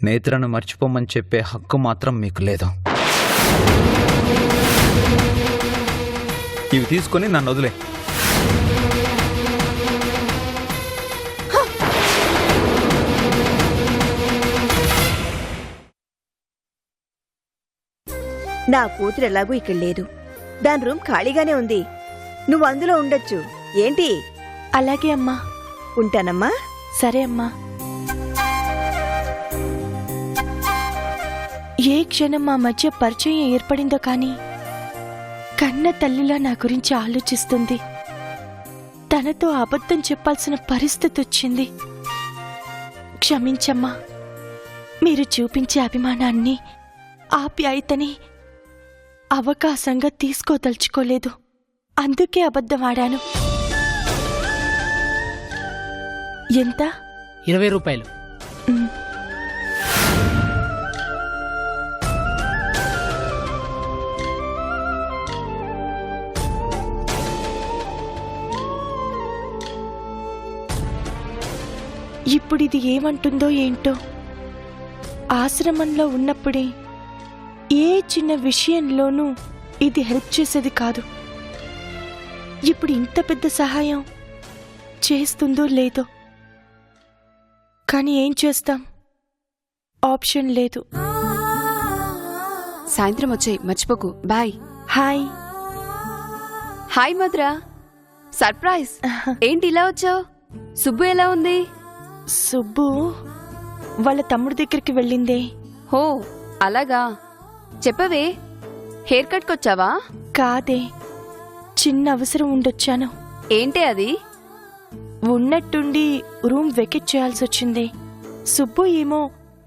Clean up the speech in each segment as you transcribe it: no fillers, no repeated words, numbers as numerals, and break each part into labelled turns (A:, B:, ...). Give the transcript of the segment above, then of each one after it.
A: నేత్రను మర్చిపోమని చెప్పే హక్కు మాత్రం మీకు లేదు. ఇవి తీసుకొని నన్ను వదిలే.
B: నా కూతురు ఎలాగూ ఇక్కడ లేదు. దాని రూమ్ ఖాళీగానే ఉంది. నువ్వు అందులో ఉండొచ్చు. ఏంటి?
C: అలాగే అమ్మా.
B: ఉంటానమ్మా.
C: సరే అమ్మా. ఏ క్షణం మా మధ్య పరిచయం ఏర్పడిందో కానీ కన్న తల్లిలా నా గురించి ఆలోచిస్తుంది. తనతో అబద్ధం చెప్పాల్సిన పరిస్థితి వచ్చింది. క్షమించమ్మా. మీరు చూపించే అభిమానాన్ని, ఆప్యాయతని అవకాశంగా తీసుకోదలుచుకోలేదు. అందుకే అబద్ధం ఆడాను. ఎంత?
D: 20 రూపాయలు.
C: ఇప్పుడిది ఏమంటుందో ఏంటో. ఆశ్రమంలో ఉన్నప్పుడే ఏ చిన్న విషయంలోనూ ఇది హెల్ప్ చేసేది కాదు. ఇప్పుడు ఇంత పెద్ద సహాయం చేస్తుందో లేదో. కానీ ఏం చేస్తాం, ఆప్షన్ లేదు.
E: సాయంత్రం వచ్చేయ్, మర్చిపోకు. Bye.
C: Hi.
E: Hi Madhura. Surprise. ఏంటి ఇలా వచ్చావు? సుబ్బు ఎలా ఉంది?
C: సుబ్బు వాళ్ళ తమ్ముడి దగ్గరికి వెళ్ళిందే.
E: హో అలాగా. చెప్పవే, హెయిర్ కట్కి వచ్చావా?
C: కాదే, చిన్న అవసరం ఉండొచ్చాను.
E: ఏంటి అది?
C: ఉన్నట్టుండి రూమ్ వెకెట్ చేయాల్సి వచ్చింది. సుబ్బు ఏమో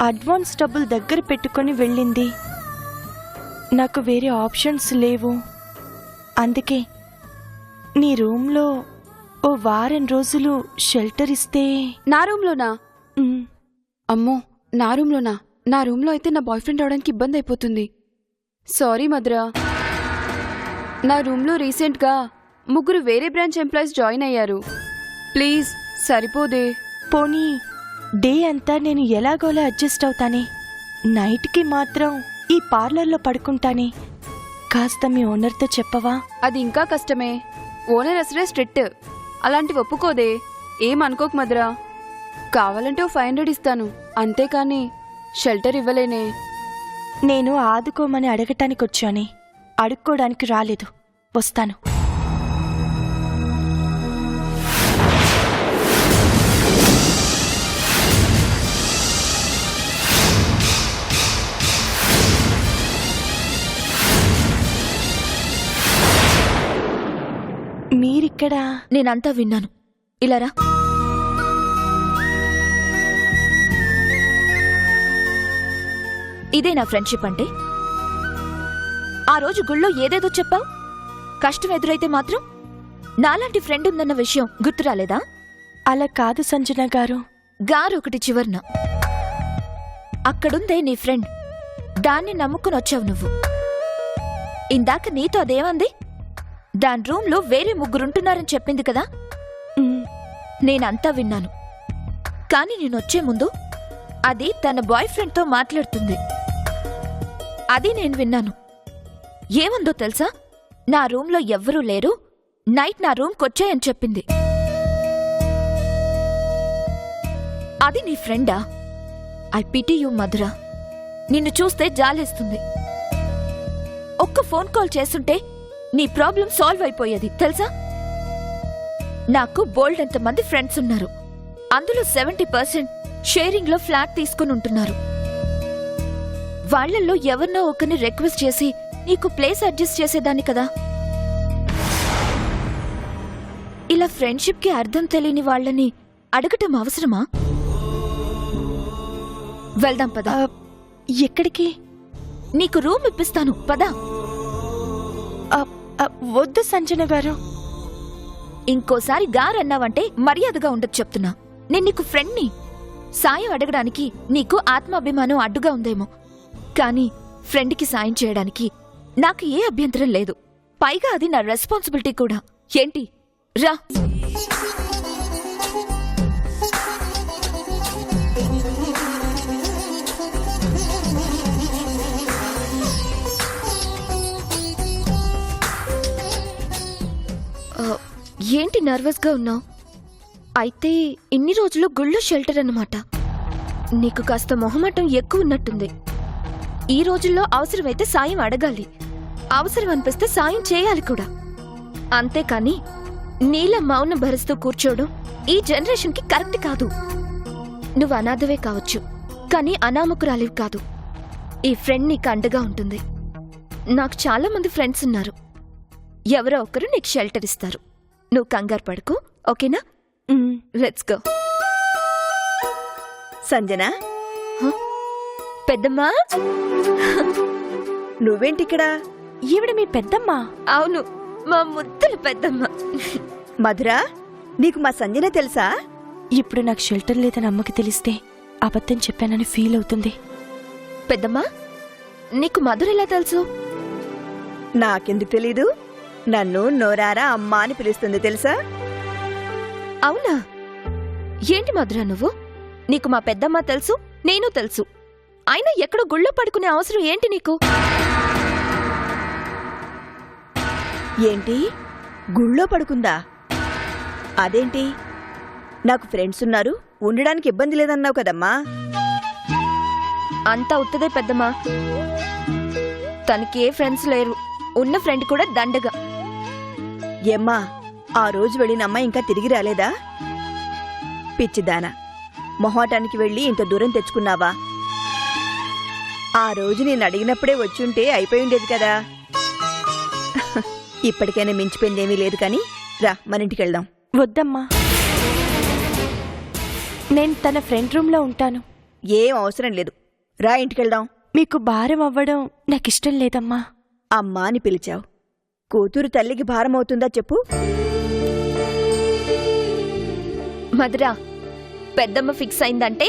C: అడ్వాన్స్ డబ్బులు దగ్గర పెట్టుకొని వెళ్ళింది. నాకు వేరే ఆప్షన్స్ లేవు. అందుకే నీ రూమ్లో ఓ వారం రోజులు షెల్టర్ ఇస్తే.
E: నా రూమ్లోనా? అమ్మో, నా రూమ్లోనా? నా రూమ్లో అయితే నా బాయ్ ఫ్రెండ్ రావడానికి ఇబ్బంది అయిపోతుంది. సారీ మధురా. నా రూమ్లో రీసెంట్గా 3 వేరే బ్రాంచ్ ఎంప్లాయీస్ జాయిన్ అయ్యారు. ప్లీజ్ సరిపోదే.
C: పోనీ డే అంతా నేను ఎలాగోలా అడ్జస్ట్ అవుతానే. నైట్కి మాత్రం ఈ పార్లర్లో పడుకుంటానే. కాస్త మీ ఓనర్తో చెప్పవా?
E: అది ఇంకా కష్టమే. ఓనర్ అసలే స్ట్రిక్ట్. అలాంటివి ఒప్పుకోదే. ఏమనుకోకు మధురా. కావాలంటే 500 ఇస్తాను, అంతేకాని షెల్టర్ ఇవ్వలేనే.
C: నేను ఆదుకోమని అడగటానికి వచ్చానే, అడుక్కోడానికి రాలేదు. వస్తాను. మీరిక్కడా?
F: నేనంతా విన్నాను. ఇలారా. ఇదే నా ఫ్రెండ్షిప్ అంటే? ఆ రోజు గుళ్ళో ఏదేదో చెప్పావు. కష్టం ఎదురైతే మాత్రం నాలాంటి ఫ్రెండ్ ఉందన్న విషయం గుర్తు రాలేదా?
C: అలా కాదు సంజన గారు.
F: గారొకటి చివర్న. అక్కడుందే నీ ఫ్రెండ్. దాన్ని నమ్ముకుని వచ్చావు నువ్వు. ఇందాక నీతో అదేమంది? దాని రూంలో వేరే 3 ఉంటున్నారని చెప్పింది కదా. నేనంతా విన్నాను. కాని నేనొచ్చే ముందు అది తన బాయ్ ఫ్రెండ్తో మాట్లాడుతుంది. అది నేను విన్నాను. ఏముందో తెలుసా? నా రూంలో ఎవ్వరూ లేరు, నైట్ నా రూమ్కొచ్చాయని చెప్పింది. అది నీ ఫ్రెండా? I pity you Madhura. నిన్ను చూస్తే జాలేస్తుంది. ఒక్క ఫోన్ కాల్ చేస్తుంటే నీ ప్రాబ్లం సాల్వ్ అయిపోయేది తెలుసా? నాకు బోల్డ్ ఎంతమంది ఫ్రెండ్స్ ఉన్నారు. అందులో 70% షేరింగ్ లో ఫ్లాట్ తీసుకుని ఉంటున్నారు. వాళ్లలో ఎవరినో ఒకరిని రిక్వెస్ట్ చేసి నీకు ప్లేస్ అడ్జస్ట్ చేసేదాన్ని కదా. ఇలా ఫ్రెండ్షిప్ కి అర్థం తెలియని వాళ్ళని అడగటం అవసరమా? వెళ్దాం పదా.
C: ఎక్కడికి?
F: నీకు రూమ్ ఇప్పిస్తాను పదా.
C: వద్దు సంజన గారు.
F: ఇంకోసారి గారన్నావంటే మర్యాదగా ఉండదు చెప్తున్నా. నేను నీకు ఫ్రెండ్ని. సాయం అడగడానికి నీకు ఆత్మాభిమానం అడ్డుగా ఉందేమో, కానీ ఫ్రెండ్కి సాయం చేయడానికి నాకు ఏ అభ్యంతరం లేదు. పైగా అది నా రెస్పాన్సిబిలిటీ కూడా. ఏంటి రా. ఏంటి నర్వస్గా ఉన్నావు? అయితే ఇన్ని రోజులు గుళ్ళు షెల్టర్ అన్నమాట. నీకు కాస్త మొహమాటం ఎక్కువ ఉన్నట్టుంది. ఈ రోజుల్లో అవసరమైతే సాయం అడగాలి, అవసరం అనిపిస్తే సాయం చేయాలి కూడా. అంతేకాని నీల మౌనం భరిస్తూ కూర్చోవడం ఈ జనరేషన్కి కరెక్ట్ కాదు. నువ్వు అనాథవే కావచ్చు, కానీ అనామకురాలివి కాదు. ఈ ఫ్రెండ్ నీకు అండగా ఉంటుంది. నాకు చాలా మంది ఫ్రెండ్స్ ఉన్నారు. ఎవరో ఒకరు నీకు షెల్టర్ ఇస్తారు. నువ్వు కంగారు పడుకో, ఓకేనా? Let's go.
B: సంజన,
F: పెద్దమ్మా,
B: నువ్వేంటిక్కడ?
C: ఈవిడ మీ పెద్దమ్మా?
F: అవును, మా ముద్దుల పెద్దమ్మ.
B: మధురా, నీకు మా సంజన తెలుసా?
C: ఇప్పుడు నాకు షెల్టర్ లేదని అమ్మకి తెలిస్తే అబద్ధం చెప్పానని ఫీల్ అవుతుంది.
F: పెద్దమ్మా, నీకు మధుర ఎలా తెలుసు?
B: నాకెందుకు తెలీదు? నన్ను నోరారా అమ్మా అని పిలుస్తుంది తెలుసా?
F: అవునా? ఏంటి మధుర నువ్వు? నీకు మా పెద్దమ్మ తెలుసు, నేను తెలుసు. అయినా ఎక్కడో గుళ్ళో పడుకునే అవసరం ఏంటి నీకు?
B: ఏంటి, గుళ్ళో పడుకుందా? అదేంటి? నాకు ఫ్రెండ్స్ ఉన్నారు, ఉండడానికి ఇబ్బంది లేదన్నావు కదమ్మా.
F: అంతా ఉత్తదే పెద్దమ్మా. తనకి ఏ ఫ్రెండ్స్ లేరు. ఉన్న ఫ్రెండ్ కూడా దండగా.
B: ఏమ్మా, ఆ రోజు వెళ్ళినమ్మా ఇంకా తిరిగి రాలేదా? పిచ్చిదానా, మొహాటానికి వెళ్ళి ఇంత దూరం తెచ్చుకున్నావా? ఆ రోజు నేను అడిగినప్పుడే వచ్చుంటే అయిపోయి ఉండేది కదా. ఇప్పటికైనా మించిపోయిందేమీ లేదు కానీ రా, మన ఇంటికి వెళ్దాం.
C: వద్దమ్మా, నేను తన ఫ్రెండ్ రూమ్లో ఉంటాను.
B: ఏం అవసరం లేదు, రా ఇంటికెళ్దాం.
C: మీకు భారం అవ్వడం నాకిష్టం లేదమ్మా.
B: అమ్మా అని పిలిచావు, కూతురు తల్లికి భారం అవుతుందా చెప్పు?
F: మధురా, పెద్దమ్మ ఫిక్స్ అయిందంటే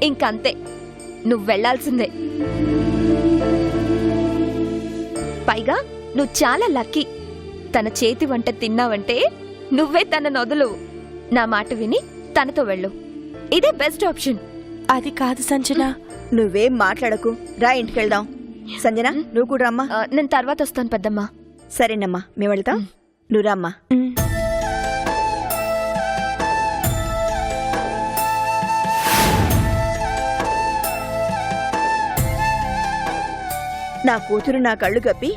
F: ఇంకంతే, నువ్వు వెళ్లాల్సిందే. పైగా నువ్వు చాలా లక్కీ. తన చేతి వంట తిన్నావంటే నువ్వే తన నొదలు. నా మాట విని తనతో వెళ్ళు. ఇదే బెస్ట్ ఆప్షన్.
C: అది కాదు సంజన.
B: నువ్వేం మాట్లాడకు, రా ఇంటికెళ్దాం. సంజన, నువ్వు కూడా రమ్మా.
F: నేను తర్వాత వస్తాను పెద్దమ్మా.
B: సరేనమ్మా, మేము వెళ్తాం. నువ్వు రామ్మా. నా కూతురు నా కళ్ళు కప్పి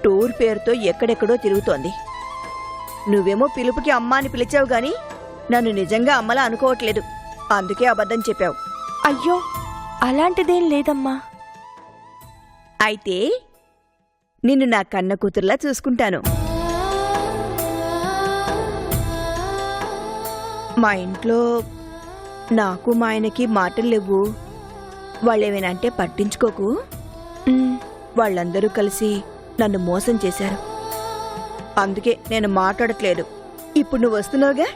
B: టూర్ పేరుతో ఎక్కడెక్కడో తిరుగుతోంది. నువ్వేమో పిలుపుకి అమ్మా అని పిలిచావు గాని నన్ను నిజంగా అమ్మలా అనుకోవట్లేదు. అందుకే అబద్ధం చెప్పావు.
C: అయ్యో, అలాంటిదేం లేదమ్మా.
B: అయితే నిన్ను నా కన్న కూతురులా చూసుకుంటాను. మా ఇంట్లో నాకు మా ఆయనకి మాటలు లేవు. వాళ్ళేమేనంటే పట్టించుకోకు. వాళ్ళందరూ కలిసి నన్ను మోసం చేశారు. అందుకే నేను మాట్లాడట్లేదు. ఇప్పుడు నువ్వు వస్తున్నావుగా,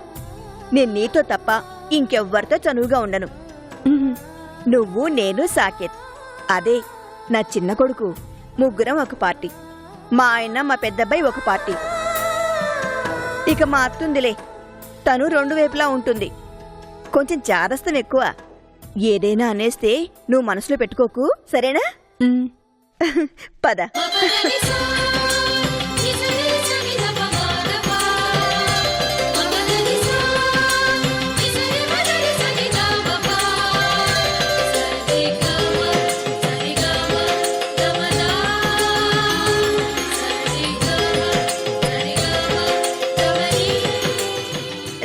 B: నేను నీతో తప్ప ఇంకెవ్వరితో చనువుగా ఉండను. నువ్వు, నేను, సాకేత్, అదే నా చిన్న కొడుకు, ముగ్గురం ఒక పార్టీ. మా ఆయన, మా పెద్దబ్బాయి ఒక పార్టీ. ఇక మా అత్తుందిలే, తను రెండు వైపులా ఉంటుంది. కొంచెం చాదస్తం ఎక్కువ. ఏదైనా అనేస్తే నువ్వు మనసులో పెట్టుకోకు, సరేనా? పద.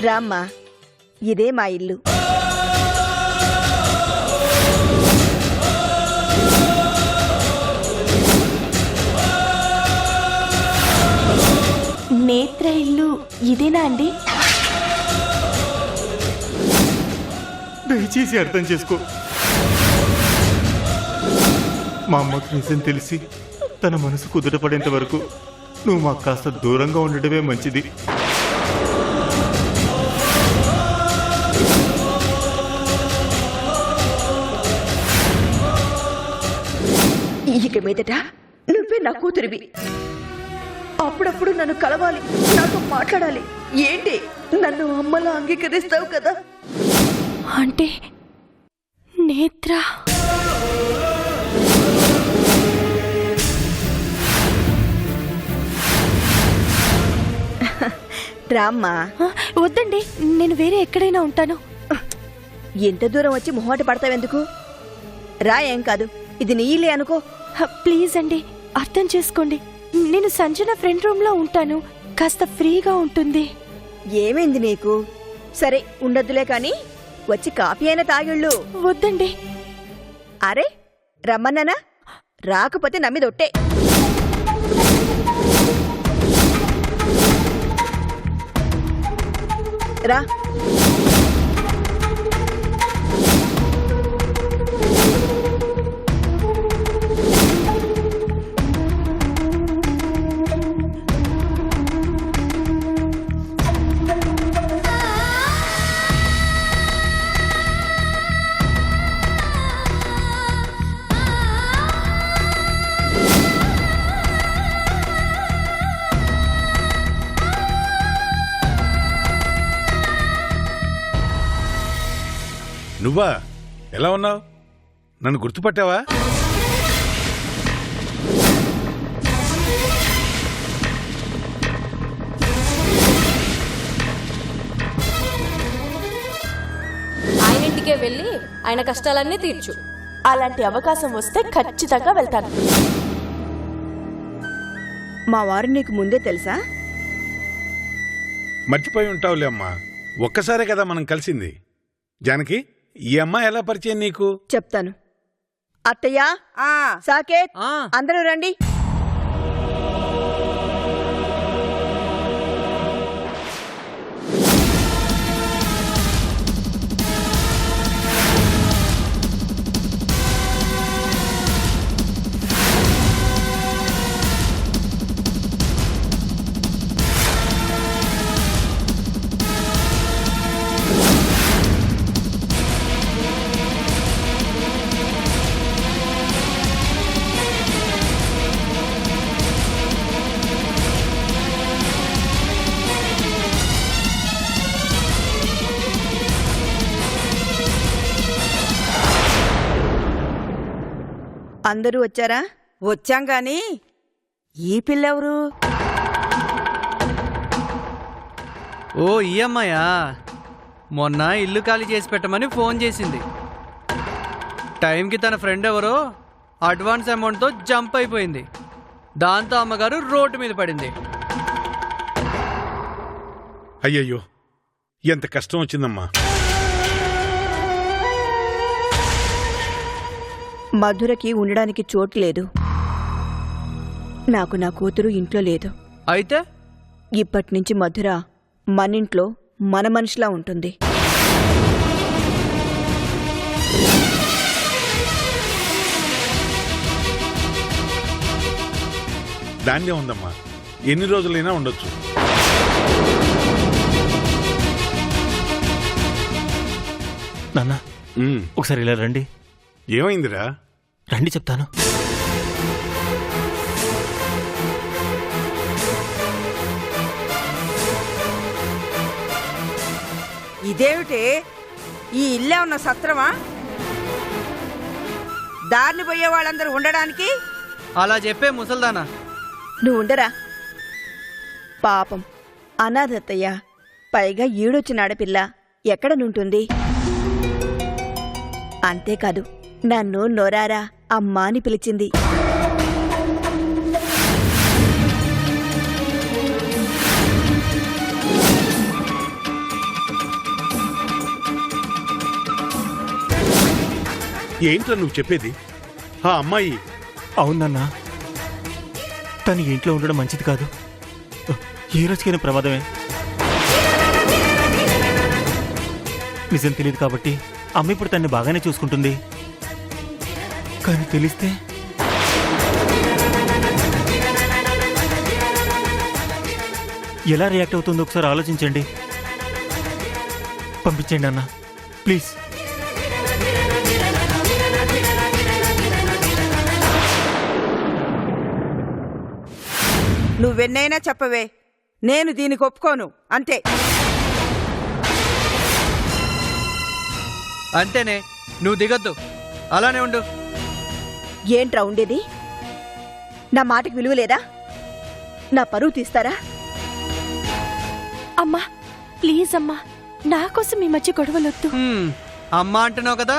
B: రామ్మా, ఇదే మా ఇల్లు.
C: నేత్ర ఇల్లు ఇదేనా అండి?
D: దయచేసి అర్థం చేసుకో. మా అమ్మకు నిజం తెలిసి తన మనసు కుదుటపడేంత వరకు నువ్వు మాకు కాస్త దూరంగా ఉండడమే మంచిది.
B: ఇక మీదట నువ్వే నా కూతురివి. అప్పుడప్పుడు నన్ను కలవాలి, నాతో మాట్లాడాలి. ఏంటి, నన్ను అమ్మలా అంగీకరిస్తావు కదా?
C: అంటే నేత్ర
B: రామ్మా.
C: ఆ, వద్దండి, నేను వేరే ఎక్కడైనా ఉంటాను.
B: ఎంత దూరం వచ్చి మొహమాట పడతావెందుకు? రా, ఏం కాదు, ఇది నీ ఇల్లే అనుకో.
C: ప్లీజ్ అండి, అర్థం చేసుకోండి. నేను సంజన ఫ్రెండ్ రూమ్ లో ఉంటాను, కాస్త ఫ్రీగా ఉంటుంది.
B: ఏమైంది నీకు? సరే ఉండొద్దులే కాని వచ్చి కాఫీ అయినా తాగిళ్ళు.
C: వద్దండి.
B: అరే రమ్మన్నానా? రాకపోతే నమ్మిదొట్టే. రా.
G: నువ్వా? ఎలా ఉన్నావు? నన్ను గుర్తుపట్టావా?
H: ఆయన ఇంటికే వెళ్ళి ఆయన కష్టాలన్నీ తీర్చు.
C: అలాంటి అవకాశం వస్తే ఖచ్చితంగా వెళ్తాను.
B: మా వారు నీకు ముందే తెలుసా?
G: మర్చిపోయి ఉంటావులే అమ్మా, ఒక్కసారే కదా మనం కలిసింది. జానకి, ఈ అమ్మాయి ఎలా పరిచయం నీకు?
B: చెప్తాను. అత్తయ్య, సాకేత్, అందరూ రండి. అందరూ వచ్చారా?
I: వచ్చాం గాని ఈ పిల్లెవరు?
A: ఓ ఈ అమ్మాయా? మొన్న ఇల్లు ఖాళీ చేసి పెట్టమని ఫోన్ చేసింది. టైంకి తన ఫ్రెండ్ ఎవరో అడ్వాన్స్ అమౌంట్తో జంప్ అయిపోయింది. దాంతో అమ్మగారు రోడ్డు మీద పడింది.
G: అయ్యయ్యో, ఎంత కష్టం వచ్చిందమ్మా.
B: మధురకి ఉండడానికి చోటు లేదు. నాకు నా కూతురు ఇంట్లో లేదు.
A: అయితే
B: ఇప్పటినుంచి మధుర మనింట్లో మన మనిషిలా ఉంటుంది.
G: దాన్నే ఉందమ్మా, ఎన్ని రోజులైనా ఉండొచ్చు.
D: నాన్న, ఒకసారి ఇలా రండి.
G: ఏమైందిరా?
D: రండి చెప్తాను.
I: ఇదేమిటి? ఈ ఇల్లే ఉన్న సత్రమా? దారిని పోయే వాళ్ళందరూ ఉండడానికి?
A: అలా చెప్పే ముసల్దానా.
B: నువ్వు ఉండరా. పాపం అనాథత్తయ్య, పైగా ఈడొచ్చిన ఆడపిల్ల ఎక్కడ నుంటుంది? అంతేకాదు, నన్ను నొరారా అమ్మా అని పిలిచింది.
G: ఏంట్రా నువ్వు చెప్పేది? ఆ అమ్మాయి?
D: అవునన్నా, తను ఇంట్లో ఉండడం మంచిది కాదు. ఏ రోజుకైనా ప్రమాదమే. నిజం తెలియదు కాబట్టి అమ్మ ఇప్పుడు తన్ని బాగానే చూసుకుంటుంది. కానీ తెలిస్తే ఎలా రియాక్ట్ అవుతుందో ఒకసారి ఆలోచించండి. పంపించండి అన్న, ప్లీజ్.
I: నువ్వెన్నైనా చెప్పవే, నేను దీనికి ఒప్పుకోను. అంతే.
A: అంతేనే, నువ్వు దిగొద్దు, అలానే ఉండు.
B: ఏంట్రా ఉండేది? నా మాటకి విలువ లేదా? నా పరువు తీస్తారా?
C: అమ్మా ప్లీజ్ అమ్మా, నా కోసం ఈ మధ్య గొడవలొద్దు.
A: అమ్మ అంటున్నావు కదా,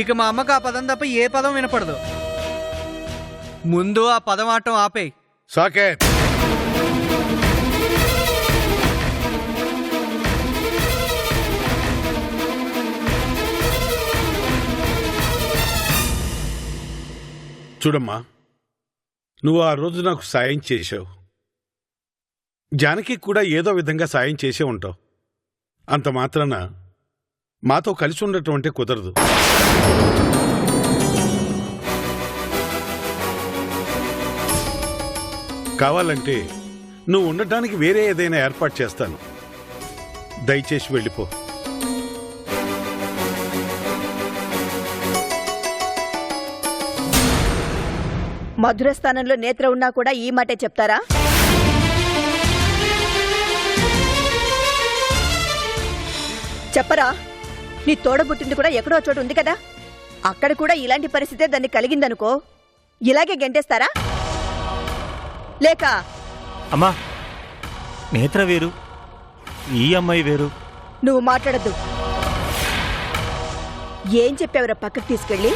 A: ఇక మా అమ్మకు ఆ పదం తప్ప ఏ పదం వినపడదు. ముందు ఆ పదం ఆటం ఆపేయ్.
G: సాకేత్, చూడమ్మా, నువ్వు ఆ రోజు నాకు సాయం చేశావు. జానకి కూడా ఏదో విధంగా సాయం చేసే ఉంటావు. అంత మాత్రాన మాతో కలిసి ఉండటం అంటే కుదరదు. కావాలంటే నువ్వు ఉండటానికి వేరే ఏదైనా ఏర్పాటు చేస్తాను. దయచేసి వెళ్ళిపో.
B: మధుర స్థానంలో నేత్ర ఉన్నా కూడా ఈ మాటే చెప్తారా? చెప్పరా? నీ తోడబుట్టింది కూడా ఎక్కడో చోటు ఉంది కదా, అక్కడ కూడా ఇలాంటి పరిస్థితే దాన్ని కలిగిందనుకో, ఇలాగే గెంటేస్తారా? లేక
D: అమ్మా, నేత్ర వేరు, ఈ అమ్మాయి వేరు.
B: నువ్వు మాట్లాడద్దు. ఏం చెప్పావురా పక్కకు తీసుకెళ్ళి?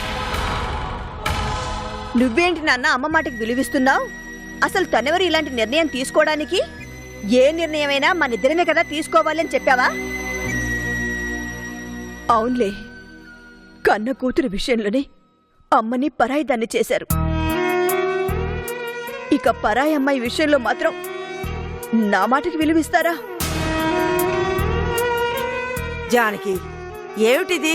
B: నువ్వేంటి నాన్న అమ్మ మాటకి విలువిస్తున్నావు? అసలు తనెవరు ఇలాంటి నిర్ణయం తీసుకోవడానికి? ఏ నిర్ణయమైనా మనిద్దరమే కదా తీసుకోవాలి అని చెప్పావా? అవునులే, కన్న కూతురు విషయంలోనే అమ్మని పరాయిదాన్ని చేశారు. ఇక పరాయి అమ్మాయి విషయంలో మాత్రం నా మాటకి విలువిస్తారా?
I: జానకి, ఏమిటిది?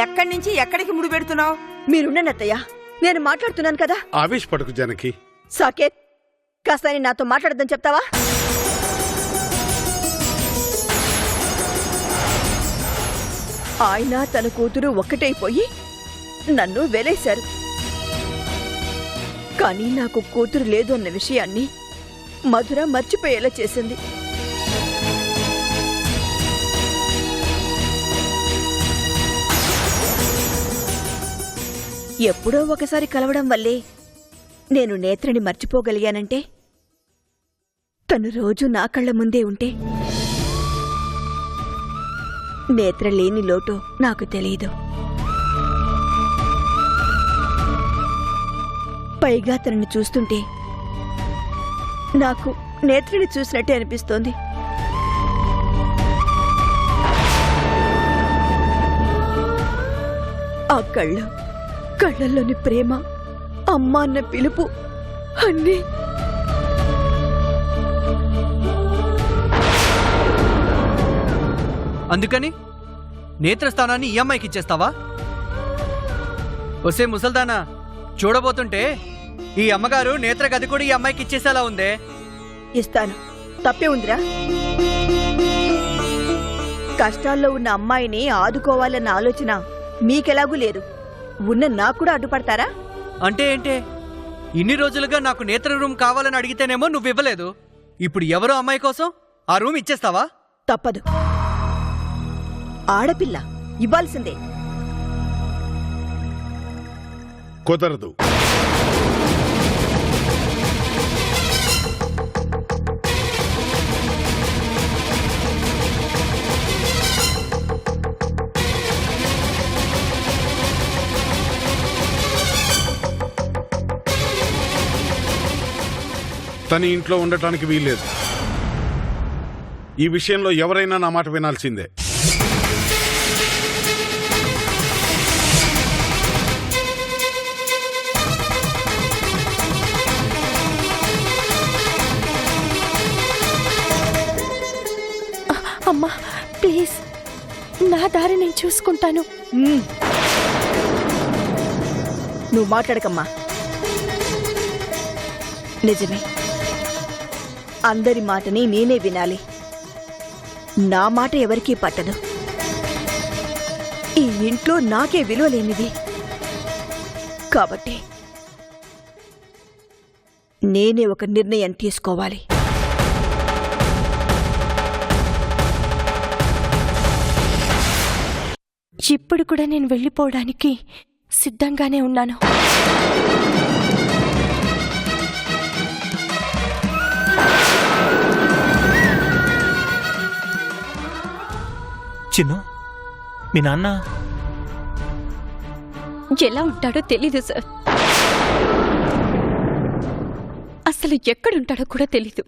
I: ఎక్కడి నుంచి ఎక్కడికి ముడిపెడుతున్నావు?
B: మీరుండనత్తయ్యా, నేను మాట్లాడుతున్నాను కదా.
G: ఆవేశపడకు జానకి.
B: సాకేత్, కాస్త నాతో మాట్లాడద్దని చెప్తావా? ఆయన తన కూతురు ఒక్కటైపోయి నన్ను వెలేశారు. కానీ నాకు కూతురు లేదు అన్న విషయాన్ని మధుర మర్చిపోయేలా చేసింది. ఎప్పుడో ఒకసారి కలవడం వల్లే నేను నేత్రని మర్చిపోగలిగానంటే, తను రోజు నా కళ్ళ ముందే ఉంటే నేత్ర లేని లోటు నాకు తెలియదు. పైగా తనని చూస్తుంటే నాకు నేత్రని చూసినట్టే అనిపిస్తోంది. ఆ కళ్ళల్లోని ప్రేమ, అమ్మ అన్న పిలుపు అన్నీ
A: అందుకని నేత్రస్థానాన్ని ఈ అమ్మాయికి ఇచ్చేస్తావా? ఒసే ముసల్దానా, చూడబోతుంటే ఈ అమ్మగారు నేత్ర గది కూడా ఈ అమ్మాయికి ఇచ్చేసేలా ఉందే.
B: ఇస్తాను, తప్పే ఉందిరా. కష్టాల్లో ఉన్న అమ్మాయిని ఆదుకోవాలన్న ఆలోచన మీకెలాగూ లేదు. ఉన్న నాకు కూడా అడ్డుపడతారా?
A: అంటే ఏంటే? ఇన్ని రోజులుగా నాకు నేత్ర రూమ్ కావాలని అడిగితేనేమో నువ్వు ఇవ్వలేదు. ఇప్పుడు ఎవరో అమ్మాయి కోసం ఆ రూమ్ ఇచ్చేస్తావా?
B: తప్పదు, ఆడపిల్ల ఇవ్వాల్సిందే.
G: కుదరదు. తన ఇంట్లో ఉండటానికి వీల్లేదు. ఈ విషయంలో ఎవరైనా నా మాట వినాల్సిందే.
C: అమ్మా ప్లీజ్, నా దారి నేను చూసుకుంటాను.
B: నువ్వు మాట్లాడకమ్మా. నిజమే, అందరి మాటని నేనే వినాలి. నా మాట ఎవరికీ పట్టదు. ఈ ఇంట్లో నాకే విలువ లేనిది కాబట్టి నేనే ఒక నిర్ణయం తీసుకోవాలి.
C: ఇప్పుడు కూడా నేను వెళ్ళిపోవడానికి సిద్ధంగానే ఉన్నాను.
J: చిన్ను మీ నాన్న
K: ఎలా ఉంటాడో తెలీదు సార్. అసలు ఎక్కడుంటాడో కూడా తెలీదు.